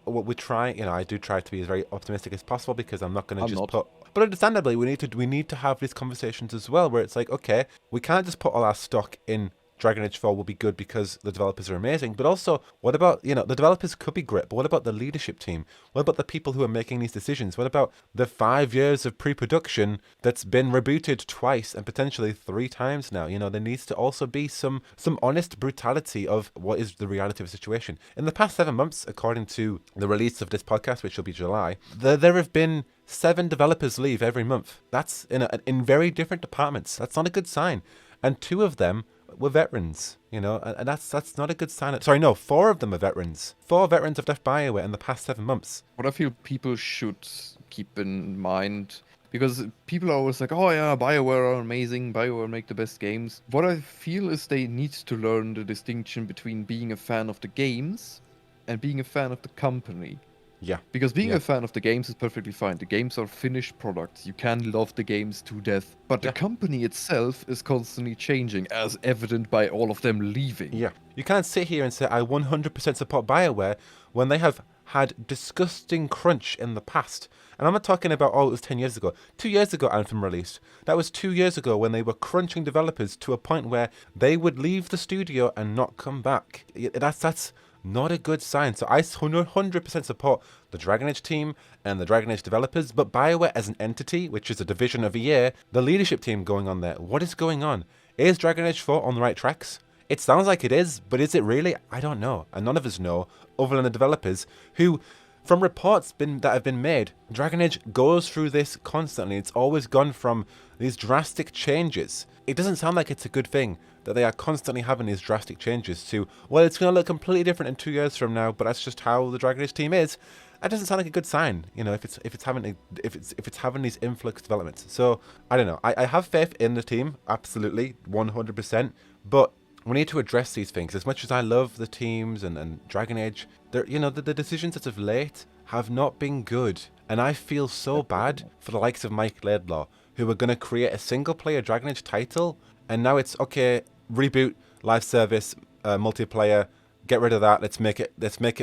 [SPEAKER 1] What we try, I do try to be as very optimistic as possible, because I'm not going to just put... But understandably, we need to have these conversations as well, where it's like, okay, we can't just put all our stock in Dragon Age 4 will be good because the developers are amazing, but also, what about, the developers could be great, but what about the leadership team? What about the people who are making these decisions? What about the 5 years of pre-production that's been rebooted twice and potentially 3 times now? There needs to also be some honest brutality of what is the reality of the situation. In the past 7 months, according to the release of this podcast, which will be July, there have been 7 developers leave every month. That's in very different departments. That's not a good sign. And 2 of them were veterans, and that's not a good sign. Sorry, no, 4 of them are veterans. 4 veterans have left BioWare in the past 7 months.
[SPEAKER 2] What I feel people should keep in mind. Because people are always like, oh yeah, BioWare are amazing, BioWare make the best games. What I feel is they need to learn the distinction between being a fan of the games and being a fan of the company.
[SPEAKER 1] Yeah.
[SPEAKER 2] Because being
[SPEAKER 1] Yeah.
[SPEAKER 2] a fan of the games is perfectly fine. The games are finished products. You can love the games to death. But the company itself is constantly changing, as evident by all of them leaving.
[SPEAKER 1] Yeah. You can't sit here and say, I 100% support BioWare when they have had disgusting crunch in the past. And I'm not talking about, oh, it was 10 years ago. 2 years ago, Anthem released. That was 2 years ago when they were crunching developers to a point where they would leave the studio and not come back. That's not a good sign. So I 100% support the Dragon Age team and the Dragon Age developers, but BioWare as an entity, which is a division of EA, the leadership team going on there, what is going on? Is Dragon Age 4 on the right tracks? It sounds like it is, but is it really? I don't know. And none of us know, other than the developers, who, from reports that have been made, Dragon Age goes through this constantly. It's always gone from these drastic changes. It doesn't sound like it's a good thing that they are constantly having these drastic changes to, well, it's going to look completely different in 2 years from now, but that's just how the Dragon Age team is. That doesn't sound like a good sign, you know, if it's having these influx developments. So I don't know. I have faith in the team, absolutely, 100%. But we need to address these things. As much as I love the teams and Dragon Age, the decisions as of late have not been good, and I feel so bad for the likes of Mike Laidlaw, who were going to create a single-player Dragon Age title, and now it's okay. Reboot, live service, multiplayer. Get rid of that. Let's make it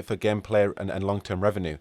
[SPEAKER 1] for gameplay and long-term revenue.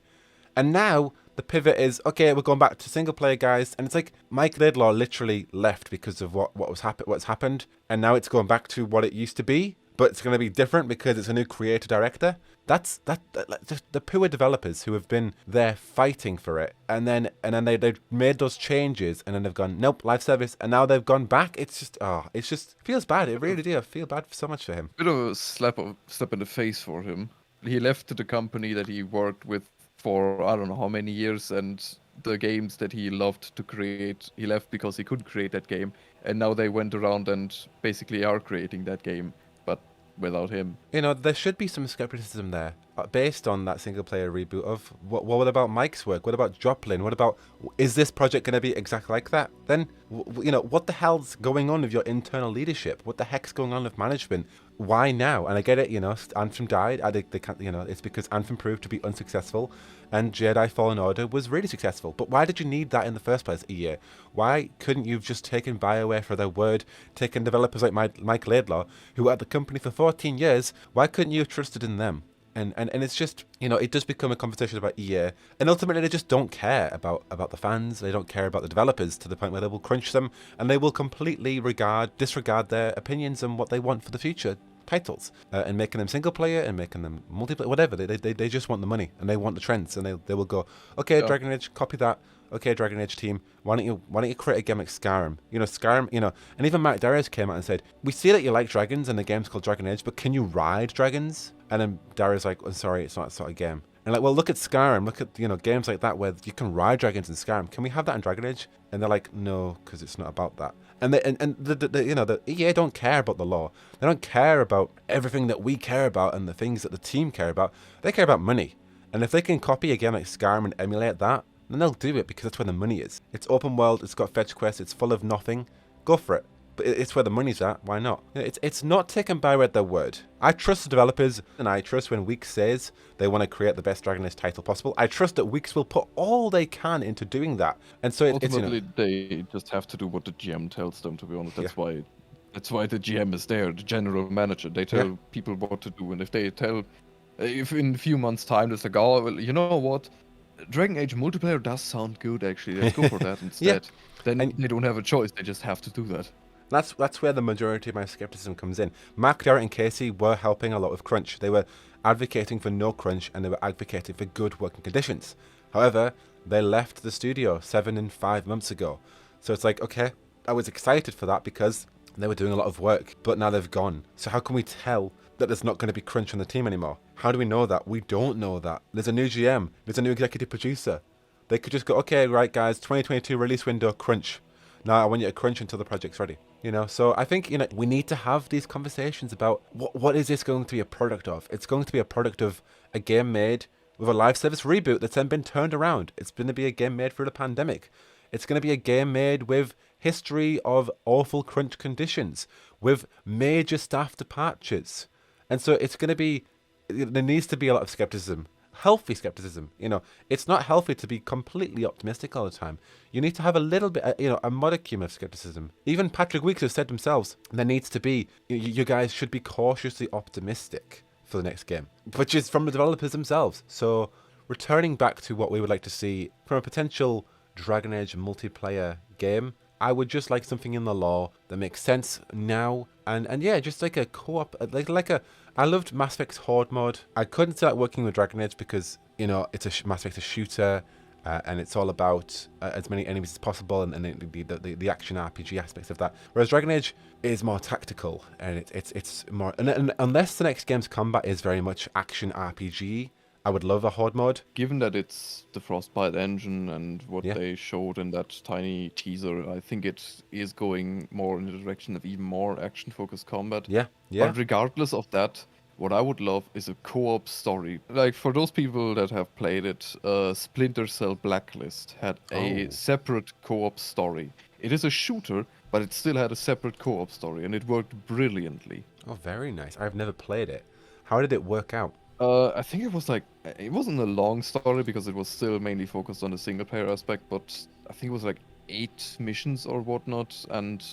[SPEAKER 1] And now the pivot is, okay, we're going back to single player, guys. And it's like Mike Laidlaw literally left because of what's happened, and now it's going back to what it used to be, but it's going to be different because it's a new creator director. That's the poor developers who have been there fighting for it, and then they've made those changes, and then they've gone, nope, live service, and now they've gone back. It just feels bad. It really do. I feel bad so much for him.
[SPEAKER 2] Bit of a slap in the face for him. He left the company that he worked with for I don't know how many years, and the games that he loved to create, he left because he couldn't create that game, and now they went around and basically are creating that game, but without him.
[SPEAKER 1] You know, there should be some skepticism there based on that single player reboot of what about Mike's work? What about Joplin? What about, is this project going to be exactly like that? Then, what the hell's going on with your internal leadership? What the heck's going on with management? Why now? And I get it, Anthem died. I think they can't, it's because Anthem proved to be unsuccessful, and Jedi Fallen Order was really successful. But why did you need that in the first place, EA? Why couldn't you have just taken BioWare for their word, taken developers like Mike Laidlaw, who were at the company for 14 years? Why couldn't you have trusted in them? And it's just, it does become a conversation about EA. And ultimately, they just don't care about the fans. They don't care about the developers to the point where they will crunch them, and they will completely disregard their opinions and what they want for the future titles, and making them single player and making them multiplayer, whatever. They just want the money, and they want the trends, and they will go, okay, yeah. Dragon Age, copy that. Okay, Dragon Age team, why don't you create a game like Skyrim? Skyrim, and even Mark Darius came out and said, we see that you like dragons and the game's called Dragon Age, but can you ride dragons? And then Darius like, I'm sorry, it's not that sort of game. And like, well, look at Skyrim, look at games like that where you can ride dragons in Skyrim. Can we have that in Dragon Age? And they're like, no, because it's not about that. And the EA don't care about the law. They don't care about everything that we care about and the things that the team care about. They care about money. And if they can copy a game like Skyrim and emulate that, then they'll do it because that's where the money is. It's open world, it's got fetch quests, it's full of nothing. Go for it. But it's where the money's at, why not? It's not taken by their word. I trust the developers, and I trust when Weeks says they want to create the best Dragon Age title possible. I trust that Weeks will put all they can into doing that. And so
[SPEAKER 2] ultimately, they just have to do what the GM tells them, to be honest. That's why the GM is there, the general manager. They tell people what to do, and if they tell, if in a few months' time there's like, oh, well, you know what? Dragon Age multiplayer does sound good, actually. Let's go for that instead. Then they don't have a choice. They just have to do that.
[SPEAKER 1] That's where the majority of my skepticism comes in. Mark, Jarrett, and Casey were helping a lot with crunch. They were advocating for no crunch, and they were advocating for good working conditions. However, they left the studio 7 and 5 months ago. So it's like, okay, I was excited for that because they were doing a lot of work, but now they've gone. So how can we tell that there's not going to be crunch on the team anymore? How do we know that? We don't know that. There's a new GM. There's a new executive producer. They could just go, okay, right, guys, 2022 release window, crunch. Now I want you to crunch until the project's ready. So I think, we need to have these conversations about what is this going to be a product of? It's going to be a product of a game made with a live service reboot that's then been turned around. It's going to be a game made through the pandemic. It's going to be a game made with history of awful crunch conditions, with major staff departures. And so it's going to be, there needs to be a lot of skepticism. Healthy skepticism. It's not healthy to be completely optimistic all the time. You need to have a little bit, a modicum of skepticism. Even Patrick Weeks has said themselves, there needs to be, you guys should be cautiously optimistic for the next game, which is from the developers themselves. So returning back to what we would like to see from a potential Dragon Age multiplayer game, I would just like something in the lore that makes sense now, and yeah, just like a co-op, I loved Mass Effect's Horde mod. I couldn't start working with Dragon Age because, it's Mass Effect's a shooter, and it's all about as many enemies as possible, and the action RPG aspects of that. Whereas Dragon Age is more tactical, and it's more, and unless the next game's combat is very much action RPG, I would love a Horde mod.
[SPEAKER 2] Given that it's the Frostbite engine and what
[SPEAKER 1] Yeah.
[SPEAKER 2] they showed in that tiny teaser, I think it is going more in the direction of even more action-focused combat.
[SPEAKER 1] Yeah.
[SPEAKER 2] But regardless of that, what I would love is a co-op story. Like, for those people that have played it, Splinter Cell Blacklist had a separate co-op story. It is a shooter, but it still had a separate co-op story, and it worked brilliantly.
[SPEAKER 1] Oh, very nice. I've never played it. How did it work out?
[SPEAKER 2] I think it wasn't a long story because it was still mainly focused on the single player aspect, but I think it was like 8 missions or whatnot, and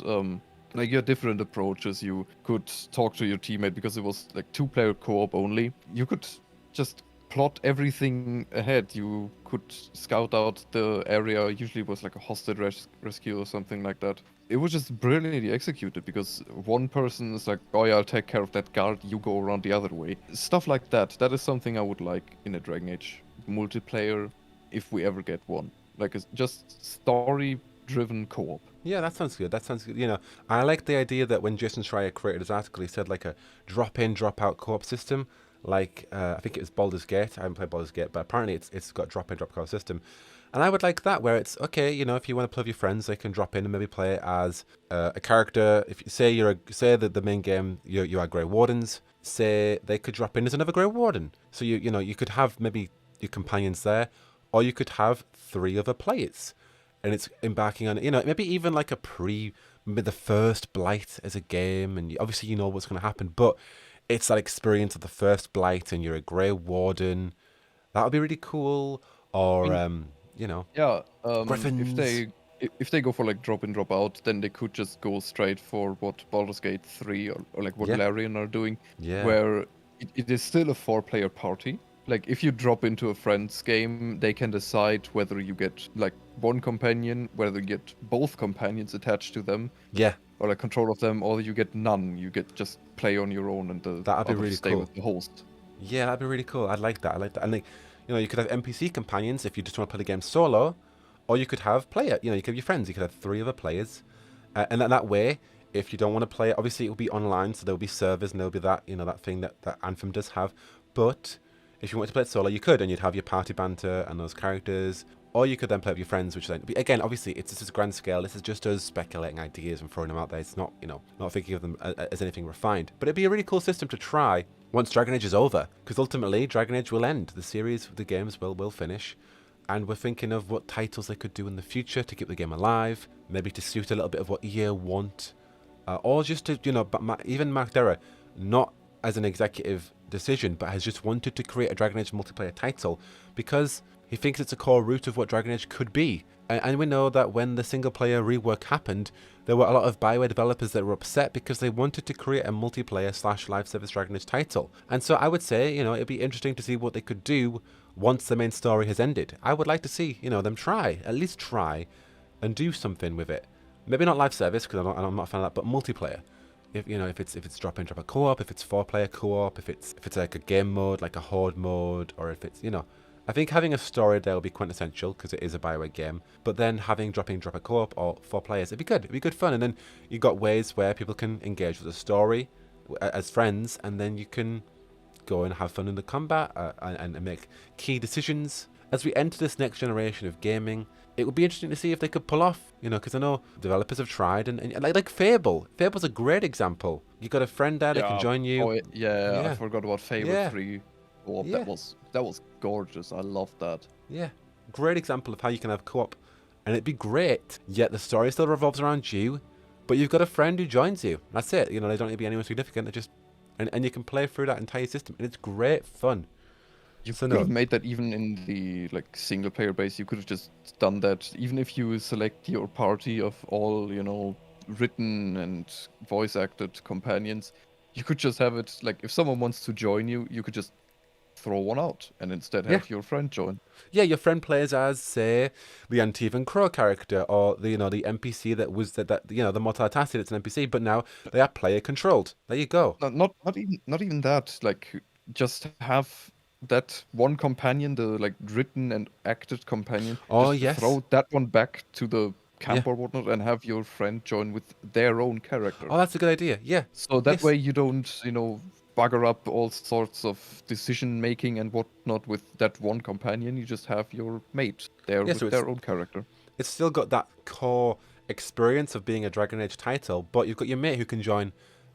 [SPEAKER 2] like you had different approaches. You could talk to your teammate because it was like 2-player co-op only. You could just plot everything ahead. You could scout out the area. Usually it was like a hostage rescue or something like that. It was just brilliantly executed because one person is like, oh yeah, I'll take care of that guard, you go around the other way. Stuff like that. That is something I would like in a Dragon Age multiplayer if we ever get one. Like, it's just story-driven co-op.
[SPEAKER 1] Yeah, that sounds good. I like the idea that when Jason Schreier created his article, he said like a drop-in, drop-out co-op system. Like, I think it was Baldur's Gate. I haven't played Baldur's Gate, but apparently it's got a drop-in, drop-out system. And I would like that, where it's, okay, if you want to play with your friends, they can drop in and maybe play as a character. If you say that the main game, you are Grey Wardens, say they could drop in as another Grey Warden. So you could have maybe your companions there, or you could have 3 other players. And it's embarking on, maybe even like maybe the first Blight as a game, and obviously what's going to happen, but it's that experience of the first Blight, and you're a Grey Warden. That would be really cool. Or,
[SPEAKER 2] Yeah,
[SPEAKER 1] Griffins.
[SPEAKER 2] if they go for like drop in, drop out, then they could just go straight for what Baldur's Gate 3 or like what Larian are doing, where it is still a 4-player party. Like, if you drop into a friend's game, they can decide whether you get like one companion, whether you get both companions attached to them, or like control of them, or you get none. You get just play on your own, and
[SPEAKER 1] that'd be really
[SPEAKER 2] stay
[SPEAKER 1] cool
[SPEAKER 2] with the host.
[SPEAKER 1] Yeah, that'd be really cool. I'd like that. And like, you could have NPC companions if you just want to play the game solo, or you could have player. You could have your friends. You could have 3 other players, and that way, if you don't want to play it, obviously it will be online, so there'll be servers, and there'll be that that thing that Anthem does have. But if you want to play it solo, you could, and you'd have your party banter and those characters. Or you could then play with your friends, which then, again, obviously, it's just a grand scale. This is just us speculating ideas and throwing them out there. It's not, not thinking of them as anything refined. But it'd be a really cool system to try once Dragon Age is over. Because ultimately, Dragon Age will end. The series, the games will finish. And we're thinking of what titles they could do in the future to keep the game alive. Maybe to suit a little bit of what EA want. Or just to, even Mark Derra, not as an executive decision, but has just wanted to create a Dragon Age multiplayer title because he thinks it's a core root of what Dragon Age could be. And we know that when the single-player rework happened, there were a lot of BioWare developers that were upset because they wanted to create a multiplayer/live service Dragon Age title. And so I would say, it'd be interesting to see what they could do once the main story has ended. I would like to see, them at least try, and do something with it. Maybe not live service, because I'm not a fan of that, but multiplayer. If it's drop in, drop out co-op, if it's 4-player co-op, if it's like a game mode, like a Horde mode, or if it's, I think having a story there will be quintessential because it is a BioWare game. But then having drop in, drop out co-op or 4 players, it'd be good. It'd be good fun. And then you've got ways where people can engage with the story as friends, and then you can go and have fun in the combat and make key decisions. As we enter this next generation of gaming, it would be interesting to see if they could pull off, because I know developers have tried, and like Fable. Fable's a great example. You got a friend there that can join you.
[SPEAKER 2] I forgot about Fable 3.
[SPEAKER 1] Yeah.
[SPEAKER 2] That that was gorgeous. I loved that.
[SPEAKER 1] Yeah, great example of how you can have co-op, and it'd be great. Yet the story still revolves around you, but you've got a friend who joins you. That's it. You know, they don't need to be anyone significant. They just and you can play through that entire system, and it's great fun.
[SPEAKER 2] You
[SPEAKER 1] So
[SPEAKER 2] could have made that even in the like single player base. You could have just done that. Even if you select your party of all, you know, written and voice acted companions, you could just have it like if someone wants to join you, you could just throw one out and instead have your friend join.
[SPEAKER 1] Yeah, your friend plays as, say, the Anthem Crow character, or the the NPC that was that the Mortality that's an NPC, but now they are player controlled. There you go.
[SPEAKER 2] Not even that. Like just have that one companion, the like written and acted companion.
[SPEAKER 1] Oh,
[SPEAKER 2] just
[SPEAKER 1] yes.
[SPEAKER 2] throw that one back to the camp or whatnot, and have your friend join with their own character.
[SPEAKER 1] Oh, that's a good idea. Yeah.
[SPEAKER 2] So that way you don't, bugger up all sorts of decision making and whatnot with that one companion. You just have your mate there with their own character.
[SPEAKER 1] It's still got that core experience of being a Dragon Age title, but you've got your mate who can join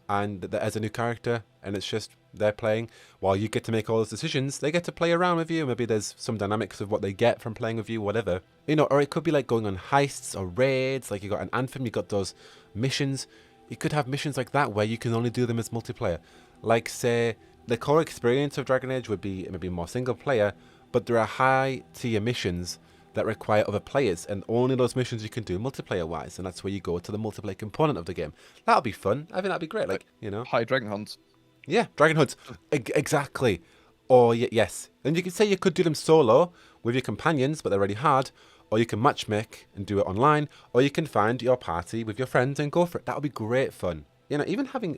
[SPEAKER 1] and as a new character, and it's just they're playing while you get to make all those decisions. They get to play around with you. Maybe there's some dynamics of what they get from playing with you, whatever. Or it could be like going on heists or raids. Like you got an Anthem, you got those missions. You could have missions like that where you can only do them as multiplayer. Like, say, the core experience of Dragon Age would be maybe more single player, but there are high tier missions that require other players, and only those missions you can do multiplayer wise, and that's where you go to the multiplayer component of the game. That'll be fun. I think that'd be great. Like,
[SPEAKER 2] High Dragon Hunts.
[SPEAKER 1] Yeah, Dragon Hunts. Exactly. Or yes. And you could say you could do them solo with your companions, but they're already hard. Or you can matchmake and do it online. Or you can find your party with your friends and go for it. That would be great fun. Even having,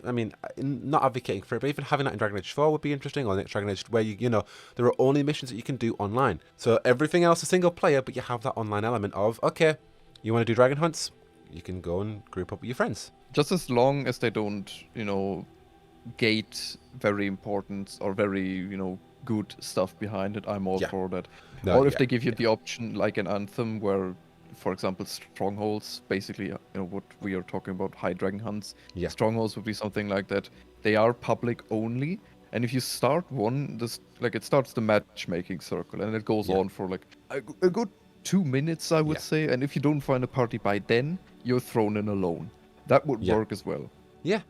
[SPEAKER 1] not advocating for it, but even having that in Dragon Age 4 would be interesting, or next Dragon Age, where there are only missions that you can do online. So everything else is single player, but you have that online element of, okay, you want to do Dragon Hunts, you can go and group up with your friends.
[SPEAKER 2] Just as long as they don't, gate very important or very, good stuff behind it, I'm all for that. Or if they give you the option, like an Anthem, where, for example, strongholds, basically, what we are talking about, high dragon hunts.
[SPEAKER 1] Yeah.
[SPEAKER 2] Strongholds would be something like that. They are public only, and if you start one, it starts the matchmaking circle, and it goes on for like a good 2 minutes, I would say. And if you don't find a party by then, you're thrown in alone. That would work as well.
[SPEAKER 1] Yeah,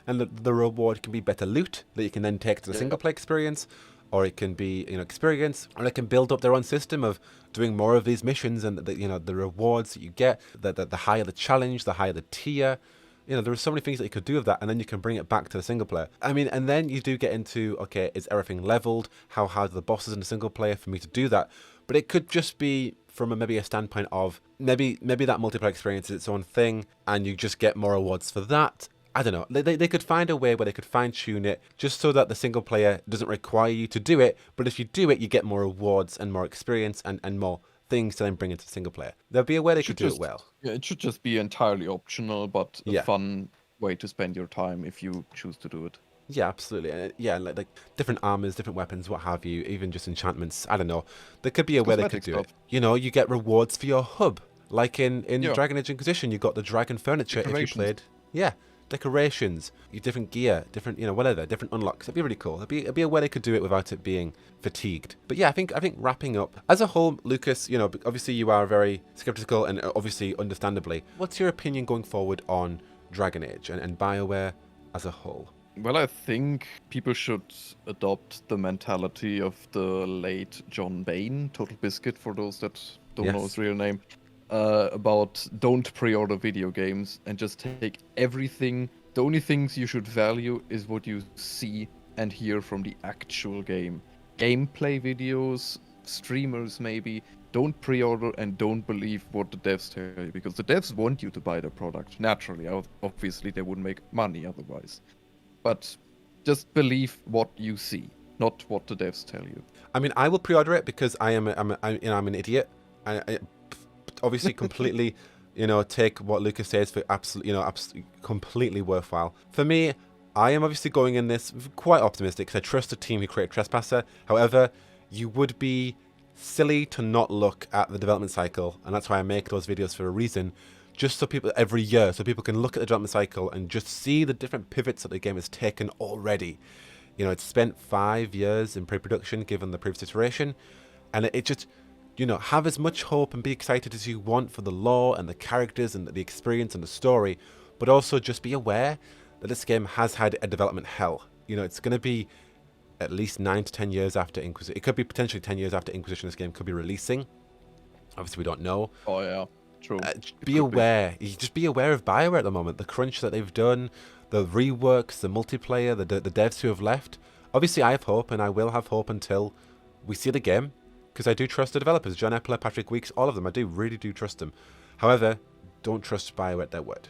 [SPEAKER 1] and the reward can be better loot that you can then take to the single player experience. Or it can be, experience, or it can build up their own system of doing more of these missions, and the rewards that you get, the higher the challenge, the higher the tier. There are so many things that you could do with that, and then you can bring it back to the single player. And then you do get into, okay, is everything leveled? How hard are the bosses in the single player for me to do that? But it could just be from maybe a standpoint of maybe that multiplayer experience is its own thing, and you just get more rewards for that. I don't know. They could find a way where they could fine-tune it just so that the single player doesn't require you to do it, but if you do it, you get more rewards and more experience and more things to then bring into the single player. There'd be a way they could do it well.
[SPEAKER 2] Yeah, it should just be entirely optional, but a fun way to spend your time if you choose to do it.
[SPEAKER 1] Yeah, absolutely. Like different armors, different weapons, what have you, even just enchantments. I don't know. There could be a way they could do it. You get rewards for your hub. Like in Dragon Age Inquisition, you got the dragon furniture if you played. Yeah. Decorations, different gear, different whatever, different unlocks. It'd be really cool. It'd be a way they could do it without it being fatigued. But yeah, I think wrapping up as a whole, Lucas, obviously you are very skeptical, and obviously understandably. What's your opinion going forward on Dragon Age and BioWare as a whole?
[SPEAKER 2] Well, I think people should adopt the mentality of the late John Bain, Total Biscuit, for those that don't know his real name. About don't pre-order video games and just take everything. The only things you should value is what you see and hear from the actual game. Gameplay videos, streamers maybe, don't pre-order and don't believe what the devs tell you, because the devs want you to buy the product. Naturally, obviously they wouldn't make money otherwise. But just believe what you see, not what the devs tell you.
[SPEAKER 1] I will pre-order it because I'm an idiot. I obviously completely take what Lucas says for absolutely completely worthwhile. For me, I am obviously going in this quite optimistic because I trust the team who created Trespasser. However, you would be silly to not look at the development cycle, and that's why I make those videos for a reason, just so people every year, so people can look at the development cycle and just see the different pivots that the game has taken already. You know, it's spent 5 years in pre-production, given the previous iteration, and it just, you know, have as much hope and be excited as you want for the lore and the characters and the experience and the story, but also just be aware that this game has had a development hell. You know, it's going to be at least 9 to 10 years after Inquisition. It could be potentially 10 years after Inquisition this game could be releasing. Obviously, we don't know.
[SPEAKER 2] Oh yeah, true.
[SPEAKER 1] Be aware. You just be aware of BioWare at the moment. The crunch that they've done, the reworks, the multiplayer, the devs who have left. Obviously, I have hope, and I will have hope until we see the game, because I do trust the developers. John Epler, Patrick Weeks, all of them. I really do trust them. However, don't trust BioWare at their word,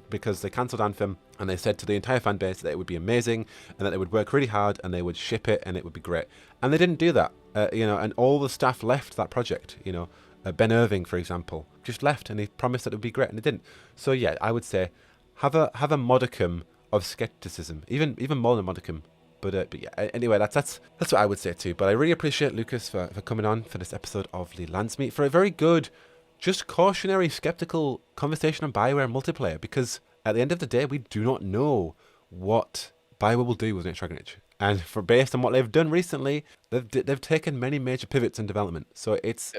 [SPEAKER 1] because they cancelled Anthem, and they said to the entire fan base that it would be amazing, and that they would work really hard, and they would ship it, and it would be great. And they didn't do that, you know, and all the staff left that project, you know. Ben Irving, for example, just left, and he promised that it would be great, and it didn't. So yeah, I would say have a modicum of skepticism, even more than modicum. But yeah, anyway, that's what I would say too. But I really appreciate Lucas for coming on for this episode of the Landsmeet for a very good, just cautionary, skeptical conversation on BioWare multiplayer, because at the end of the day, we do not know what BioWare will do with next Dragon Age. And based on what they've done recently, they've taken many major pivots in development. So it's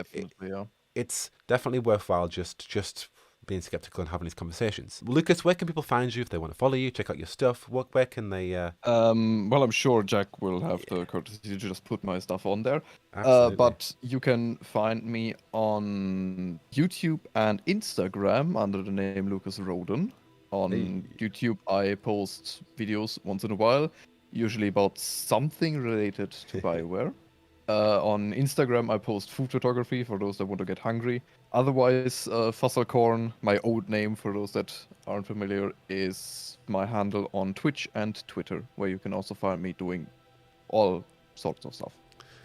[SPEAKER 1] definitely worthwhile just being skeptical and having these conversations. Lucas, where can people find you if they want to follow you, check out your stuff? Where can they?
[SPEAKER 2] Well, I'm sure Jack will have the courtesy to just put my stuff on there.
[SPEAKER 1] Absolutely.
[SPEAKER 2] But you can find me on YouTube and Instagram under the name Lucas Roden. On YouTube, I post videos once in a while, usually about something related to BioWare. On Instagram, I post food photography for those that want to get hungry. Otherwise, Fusselkorn, my old name for those that aren't familiar, is my handle on Twitch and Twitter, where you can also find me doing all sorts of stuff.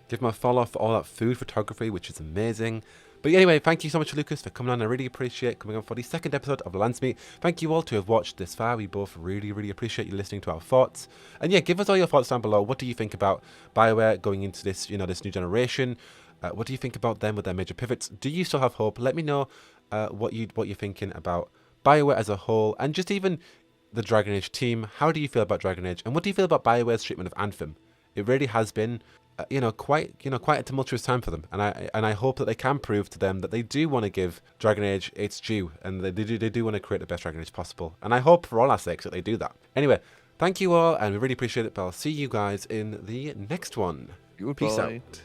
[SPEAKER 1] Give him a follow for all that food photography, which is amazing. But anyway, thank you so much, Lucas, for coming on. I really appreciate coming on for the second episode of Landsmeet. Thank you all to have watched this far. We both really appreciate you listening to our thoughts. And yeah, give us all your thoughts down below. What do you think about BioWare going into this, you know, this new generation? What do you think about them with their major pivots? Do you still have hope? Let me know what you're thinking about BioWare as a whole, and just even the Dragon Age team. How do you feel about Dragon Age, and what do you feel about BioWare's treatment of Anthem? It really has been quite a tumultuous time for them, and I hope that they can prove to them that they do want to give Dragon Age its due, and they do want to create the best Dragon Age possible. And I hope for all our sakes that they do that. Anyway, thank you all, and we really appreciate it. But I'll see you guys in the next one.
[SPEAKER 2] Goodbye.
[SPEAKER 1] Peace out.